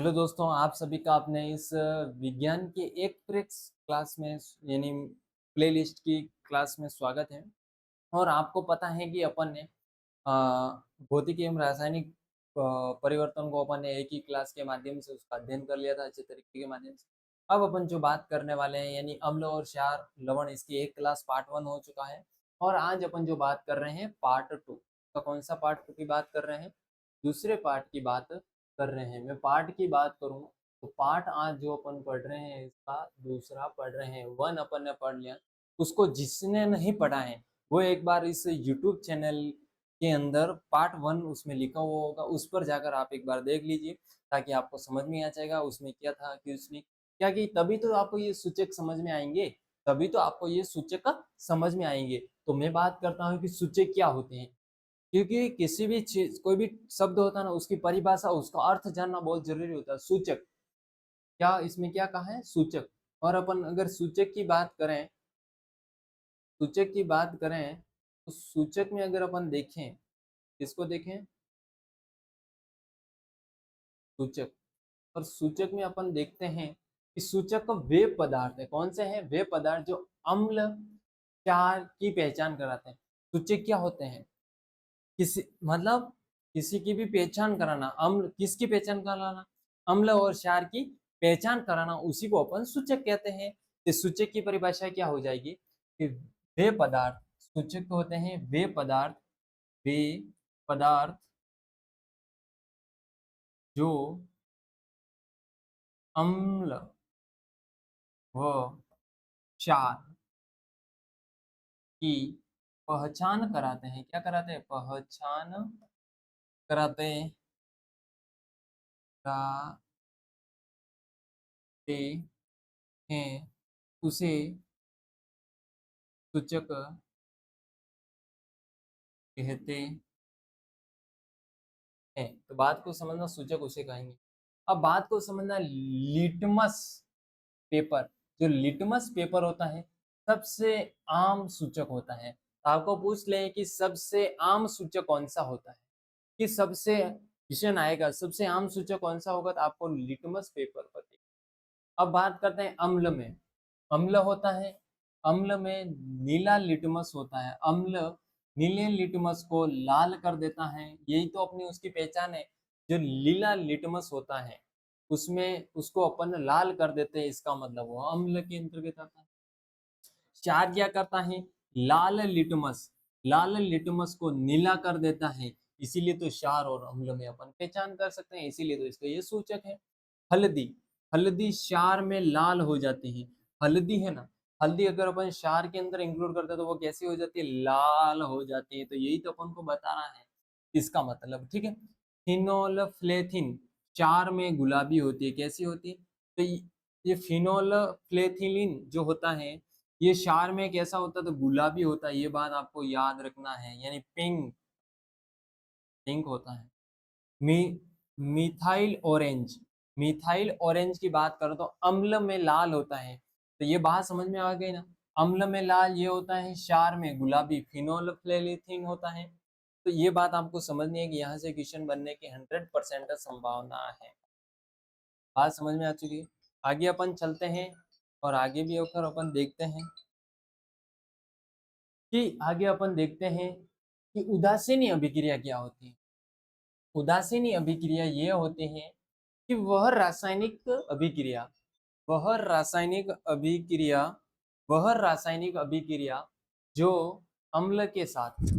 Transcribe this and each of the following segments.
Hello दोस्तों, आप सभी का अपने इस विज्ञान के एक प्रेक्स क्लास में यानी प्लेलिस्ट की क्लास में स्वागत है। और आपको पता है कि अपन ने अ, भौतिकी एवं रासायनिक परिवर्तन को अपन ने एक ही क्लास के माध्यम से उसका अध्ययन कर लिया था अच्छे तरीके के माध्यम से। अब अपन जो बात करने वाले हैं यानी अम्ल और क्षार लवण, इसकी एक क्लास पार्ट 1 हो चुका है। और आज अपन जो बात कर रहे हैं पार्ट 2 का। कौन सा पार्ट 2 की बात कर रहे हैं? दूसरे पार्ट की बात कर रहे हैं। मैं पार्ट की बात करूँ तो पार्ट आज जो अपन पढ़ रहे हैं इसका दूसरा पढ़ रहे हैं। 1 अपन ने पढ़ लिया। उसको जिसने नहीं पढ़ा है वो एक बार इस यूट्यूब चैनल के अंदर पार्ट 1 उसमें लिखा हुआ होगा, उस पर जाकर आप एक बार देख लीजिए ताकि आपको समझ में आ जाएगा उसमें क्या था कि उसने क्या की। तभी तो आपको ये सूचक समझ में आएंगे, तभी तो आपको ये सूचक समझ में आएंगे। तो मैं बात करता हूँ कि सूचक क्या होते हैं, क्योंकि किसी भी चीज कोई भी शब्द होता है ना, उसकी परिभाषा उसका अर्थ जानना बहुत जरूरी होता है। सूचक क्या, इसमें क्या कहा है? सूचक। और अपन अगर सूचक की बात करें, सूचक की बात करें तो सूचक में अगर अपन देखें, किसको देखें? सूचक। और सूचक में अपन देखते हैं कि सूचक वे पदार्थ है, कौन से हैं? वे पदार्थ जो अम्ल क्षार की पहचान कराते हैं। सूचक क्या होते हैं? किसी मतलब किसी की भी पहचान कराना। अम्ल किसकी पहचान कराना? अम्ल और क्षार की पहचान कराना, उसी को अपन सूचक कहते हैं। तो सूचक की परिभाषा क्या हो जाएगी कि वे पदार्थ, सूचक होते हैं वे पदार्थ, वे पदार्थ जो अम्ल व क्षार की पहचान कराते हैं। क्या कराते हैं? पहचान कराते कराते हैं, उसे सूचक कहते हैं। तो बात को समझना, सूचक उसे कहेंगे। अब बात को समझना, लिटमस पेपर, जो लिटमस पेपर होता है सबसे आम सूचक होता है। तो आपको पूछ ले कि सबसे आम सूचक कौन सा होता है, कि सबसे क्वेश्चन आएगा सबसे आम सूचक कौन सा होगा, तो आपको लिटमस पेपर पर। अब बात करते हैं अम्ल में। अम्ल होता है, अम्ल में नीला लिटमस होता है। अम्ल नीले लिटमस को लाल कर देता है, यही तो अपनी उसकी पहचान है। जो नीला लिटमस होता है उसमें उसको अपन लाल कर देते हैं, इसका मतलब वो अम्ल के अंतर्गत आता है। क्षार क्या करता है? लाल लिटमस, लाल लिटमस को नीला कर देता है, इसीलिए तो क्षार और अम्ल में अपन पहचान कर सकते हैं, इसीलिए तो इसका ये सूचक है। हल्दी, हल्दी क्षार में लाल हो जाती है। हल्दी है ना, हल्दी अगर अपन क्षार के अंदर इंक्लूड करते हैं तो वो कैसी हो जाती है? लाल हो जाती है। तो यही तो अपन को बता रहा है इसका मतलब, ठीक है। फिनोल्फ्लेथिन क्षार में गुलाबी होती है, कैसी होती है? तो ये फिनोल्फ्लेथिलीन जो होता है ये क्षार में कैसा होता है? तो गुलाबी होता है, ये बात आपको याद रखना है, यानी पिंक, पिंक होता है। मी मिथाइल ऑरेंज, मिथाइल ऑरेंज की बात करो तो अम्ल में लाल होता है। तो ये बात समझ में आ गई ना, अम्ल में लाल ये होता है, क्षार में गुलाबी फिनोल्फ्लेथिन होता है। तो ये बात आपको समझनी है कि यहाँ से क्वेश्चन बनने की 100% संभावना है। बात समझ में आ चुकी है। आगे अपन चलते हैं और आगे भी होकर अपन देखते हैं कि आगे अपन देखते हैं कि उदासीनी अभिक्रिया क्या होती है। उदासीनी अभिक्रिया ये होते हैं कि वह रासायनिक अभिक्रिया, वह रासायनिक अभिक्रिया जो अम्ल के साथ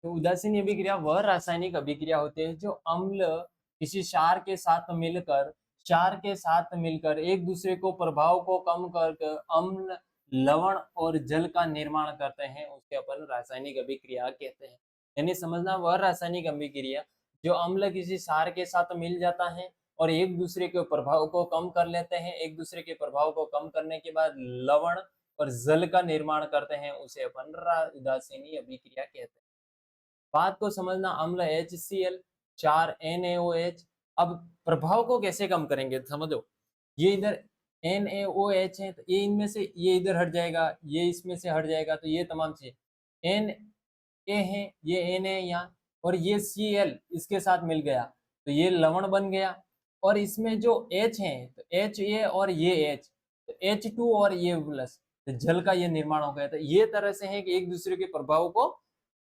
तो उदासीन अभिक्रिया वह रासायनिक अभिक्रिया होती है जो अम्ल किसी क्षार के साथ मिलकर एक दूसरे को प्रभाव को कम करके अम्ल, लवण और जल का निर्माण करते हैं, उसके अपन रासायनिक अभिक्रिया कहते हैं। यानी समझना, वह रासायनिक अभिक्रिया जो अम्ल किसी क्षार के साथ मिल जाता है और एक दूसरे के प्रभाव को कम कर लेते हैं, एक दूसरे के प्रभाव को कम करने के बाद लवण और जल का निर्माण करते हैं, उसे अपन उदासीनी अभिक्रिया कहते हैं। बात को समझना, अम्ल HCl, चार NaOH। अब प्रभाव को कैसे कम करेंगे समझो, ये इधर NaOH है तो ये इनमें से ये इधर हट जाएगा, ये इसमें से हट जाएगा, तो ये तमाम चीज Na है, ये Na यहाँ, और ये Cl इसके साथ मिल गया तो ये लवण बन गया। और इसमें जो H है तो Ha और ये H, तो H2 और ये प्लस, तो जल का ये निर्माण हो गया। तो ये तरह से है कि एक दूसरे के प्रभाव को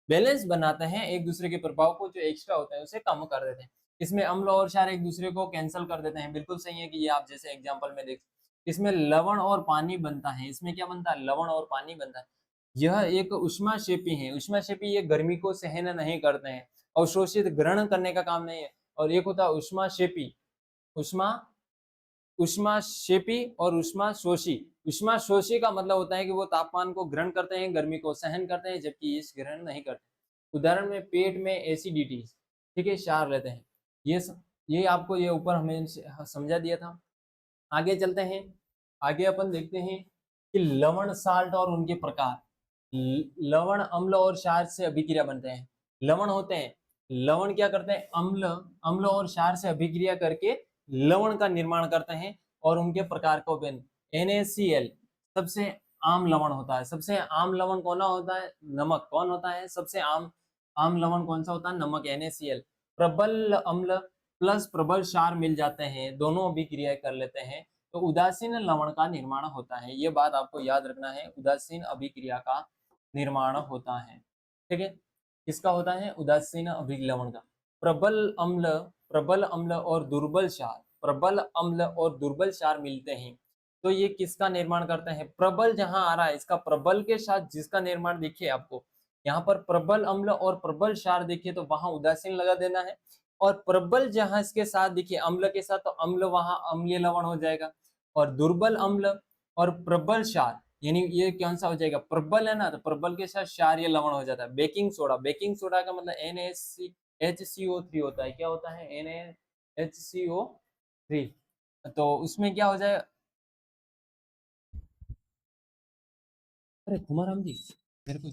बैलेंस बनाते हैं, एक दूसरे के प्रभाव को जो एक्स्ट्रा होता है उसे कम कर देते हैं। इसमें अम्ल और क्षार एक दूसरे को कैंसिल कर देते हैं, बिल्कुल सही है कि ये आप जैसे एग्जांपल में देख, इसमें लवण और पानी बनता है। इसमें क्या बनता है? लवण और पानी बनता है। यह एक उष्माक्षेपी है। उष्माक्षेपी ये गर्मी को सहन नहीं करते हैं, अवशोषित ग्रहण करने का काम नहीं है। और एक होता है उष्माक्षेपी, उष्मा उष्माक्षेपी और उष्माशोषी। उष्माशोषी का मतलब होता है कि वो तापमान को ग्रहण करते हैं, गर्मी को सहन करते हैं, जबकि इस ग्रहण नहीं करते। उदाहरण में पेट में एसिडिटी, ठीक है, क्षार लेते हैं। ये आपको ये ऊपर हमें समझा दिया था। आगे चलते हैं, आगे अपन देखते हैं कि लवण साल्ट और उनके प्रकार। लवण अम्ल और क्षार से अभिक्रिया बनते हैं। लवण होते हैं, लवण क्या करते हैं? अम्ल अम्ल और क्षार से अभिक्रिया करके लवण का निर्माण करते हैं। और उनके प्रकार को NaCl सबसे आम लवण होता है। सबसे आम लवण कौन होता है? नमक। कौन होता है सबसे आम लवण? कौन सा होता है? नमक, NaCl। प्रबल अम्ल प्लस प्रबल क्षार मिल जाते हैं, दोनों अभिक्रिया कर लेते हैं तो उदासीन लवण का निर्माण होता है। ये बात आपको याद रखना है, उदासीन अभिक्रिया का निर्माण होता है। ठीक है, किसका होता है? उदासीन अभिलवण का। प्रबल अम्ल और दुर्बल क्षार, प्रबल अम्ल और दुर्बल क्षार मिलते हैं तो ये किसका निर्माण करते हैं? प्रबल जहां आ रहा है, इसका प्रबल के साथ जिसका निर्माण देखिए आपको यहाँ पर प्रबल अम्ल और प्रबल क्षार देखिए तो वहां उदासीन लगा देना है। और प्रबल जहां इसके साथ देखिए अम्ल के साथ, तो अम्ल वहां अम्लीय लवण हो जाएगा। और दुर्बल अम्ल और प्रबल क्षार, यानी ये कौन सा हो जाएगा? प्रबल है ना, तो प्रबल के साथ क्षारीय लवण हो जाता है। बेकिंग सोडा, बेकिंग सोडा का मतलब NaHCO3 होता है। क्या होता है? NaHCO3। तो उसमें क्या हो जाए? अरे कुमाराम जी, मेरे को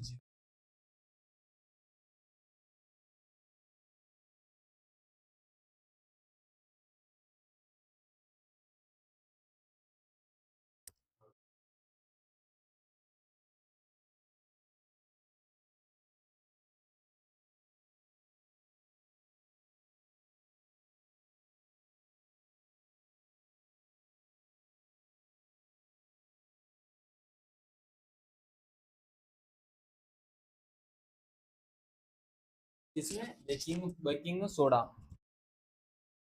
इसमें बेकिंग बेकिंग सोडा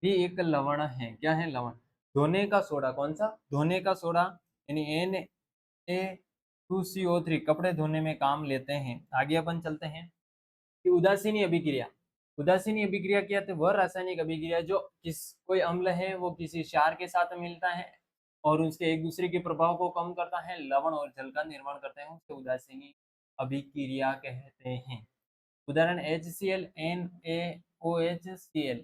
भी एक लवण है। क्या है? लवण। धोने का सोडा, कौन सा? धोने का सोडा, यानी Na2CO3 कपड़े धोने में काम लेते हैं। आगे अपन चलते हैं कि उदासीनी अभिक्रिया। उदासीनी अभिक्रिया क्या है? वह रासायनिक अभिक्रिया जो कोई अम्ल है वो किसी क्षार के साथ मिलता है और उसके एक दूसरे के प्रभाव को कम करता है, लवण और जल का निर्माण करते हैं, उसको उदासीनी अभिक्रिया कहते हैं। उदाहरण HCl, NaOHCl।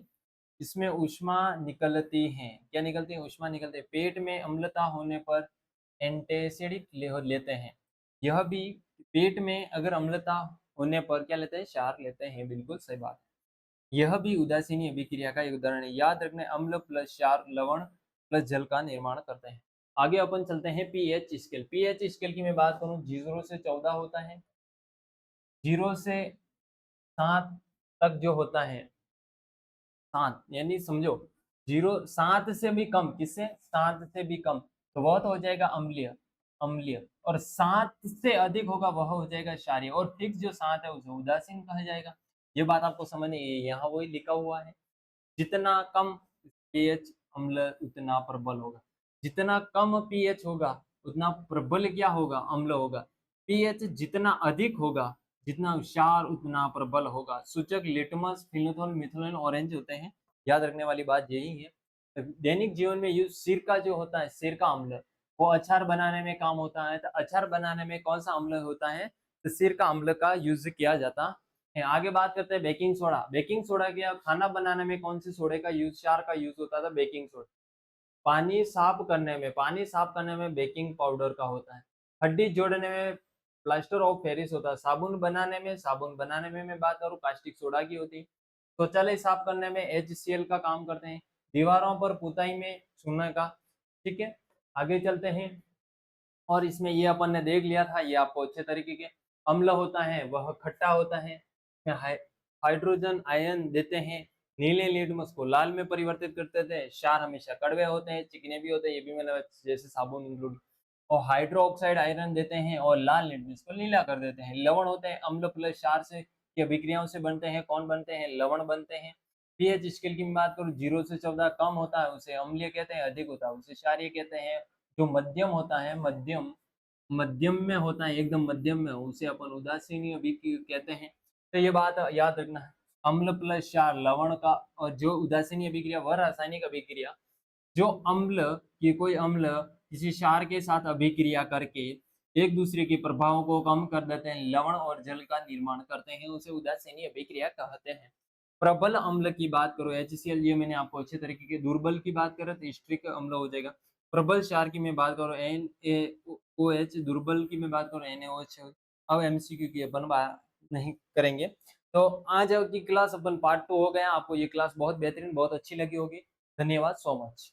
इसमें ऊष्मा निकलती है। क्या निकलती है? ऊष्मा निकलती है। पेट में अम्लता होने पर एंटासिडिक लेते हैं। यह भी पेट में अगर अम्लता होने पर क्या लेते हैं? क्षार लेते हैं। बिल्कुल सही बात है। यह भी उदासीनी अभिक्रिया का एक उदाहरण है। याद रखने, अम्ल प्लस क्षार लवण प्लस जल का निर्माण करते हैं। आगे अपन चलते हैं पीएच स्केल। पीएच स्केल की मैं बात करूं, 0 से 14 होता है। 0 से 7 तक जो होता है, 7 यानी समझो 7 से भी कम, किससे? 7 से भी कम तो वह तो हो जाएगा अम्लीय, अम्लीय। और 7 से अधिक होगा वह हो जाएगा क्षारीय। और फिक्स जो 7 है उसे उदासीन कहा जाएगा। ये बात आपको समझनी है, यहाँ वही लिखा हुआ है। जितना कम पीएच अम्ल उतना प्रबल होगा, जितना कम पीएच होगा उतना प्रबल क्या होगा? अम्ल होगा। पीएच जितना अधिक होगा जितना क्षार उतना प्रबल होगा। सूचक लिटमस, फिनोल, मिथाइल, ऑरेंज होते हैं। याद रखने वाली बात यही है। दैनिक जीवन में यूज सिरका जो होता है, सिरका अम्ल, वो अचार बनाने में काम होता है। तो अचार बनाने में कौन सा अम्ल होता है? तो सिरका अम्ल का यूज किया जाता है। आगे बात करते हैं बेकिंग सोडा। बेकिंग सोडा क्या, खाना बनाने में कौन से सोडे का यूज, क्षार का यूज होता था? Baking soda. पानी साफ करने में बेकिंग पाउडर का होता है। हड्डी जोड़ने में प्लास्टर ऑफ पेरिस होता है। साबुन बनाने में मैं बात करूँ, कास्टिक सोडा की होती है। शौचालय साफ करने में HCl का काम करते हैं। दीवारों पर पुताई में चूना का। ठीक है, आगे चलते हैं। और इसमें ये अपन ने देख लिया था, ये आपको अच्छे तरीके के अम्ल होता है वह खट्टा होता है। हाइड्रोजन आयन देते हैं। नीले लिटमस को लाल में परिवर्तित करते थे। क्षार हमेशा कड़वे होते हैं, चिकने भी होते हैं, ये भी मैंने जैसे साबुन इंक्लूड। और हाइड्रो ऑक्साइड आयरन देते हैं और लाल लिटमस को नीला कर देते हैं। लवण होते हैं, अम्ल प्लस क्षार से की अभिक्रियाओं से बनते हैं। कौन बनते हैं? लवण बनते हैं। पीएच स्केल की बात करूँ, 0 से 14 कम होता है उसे अम्लीय कहते हैं, अधिक होता है उसे क्षारीय कहते हैं। जो मध्यम होता है, मध्यम में होता है, एकदम मध्यम में, उसे अपन उदासीन अभिक्रिया कहते हैं। तो ये बात याद रखना है। अम्ल प्लस क्षार लवण का, और जो उदासीन अभिक्रिया वह रासायनिक अभिक्रिया जो कोई अम्ल किसी क्षार के साथ अभिक्रिया करके एक दूसरे के प्रभावों को कम कर देते हैं, लवण और जल का निर्माण करते हैं, उसे उदासीनी अभिक्रिया कहते हैं। प्रबल अम्ल की बात करो, HCl, ये मैंने आपको अच्छे तरीके के। दुर्बल की बात करें तो स्ट्रिक अम्ल हो जाएगा। प्रबल क्षार की मैं बात करूँ, NaOH। दुर्बल की मैं बात करूँ, NaOH। अब MCQ की अपन बात नहीं करेंगे। तो आज की क्लास अपन पार्ट 2 हो गया। आपको ये क्लास बहुत बेहतरीन, बहुत अच्छी लगी होगी। धन्यवाद सो मच।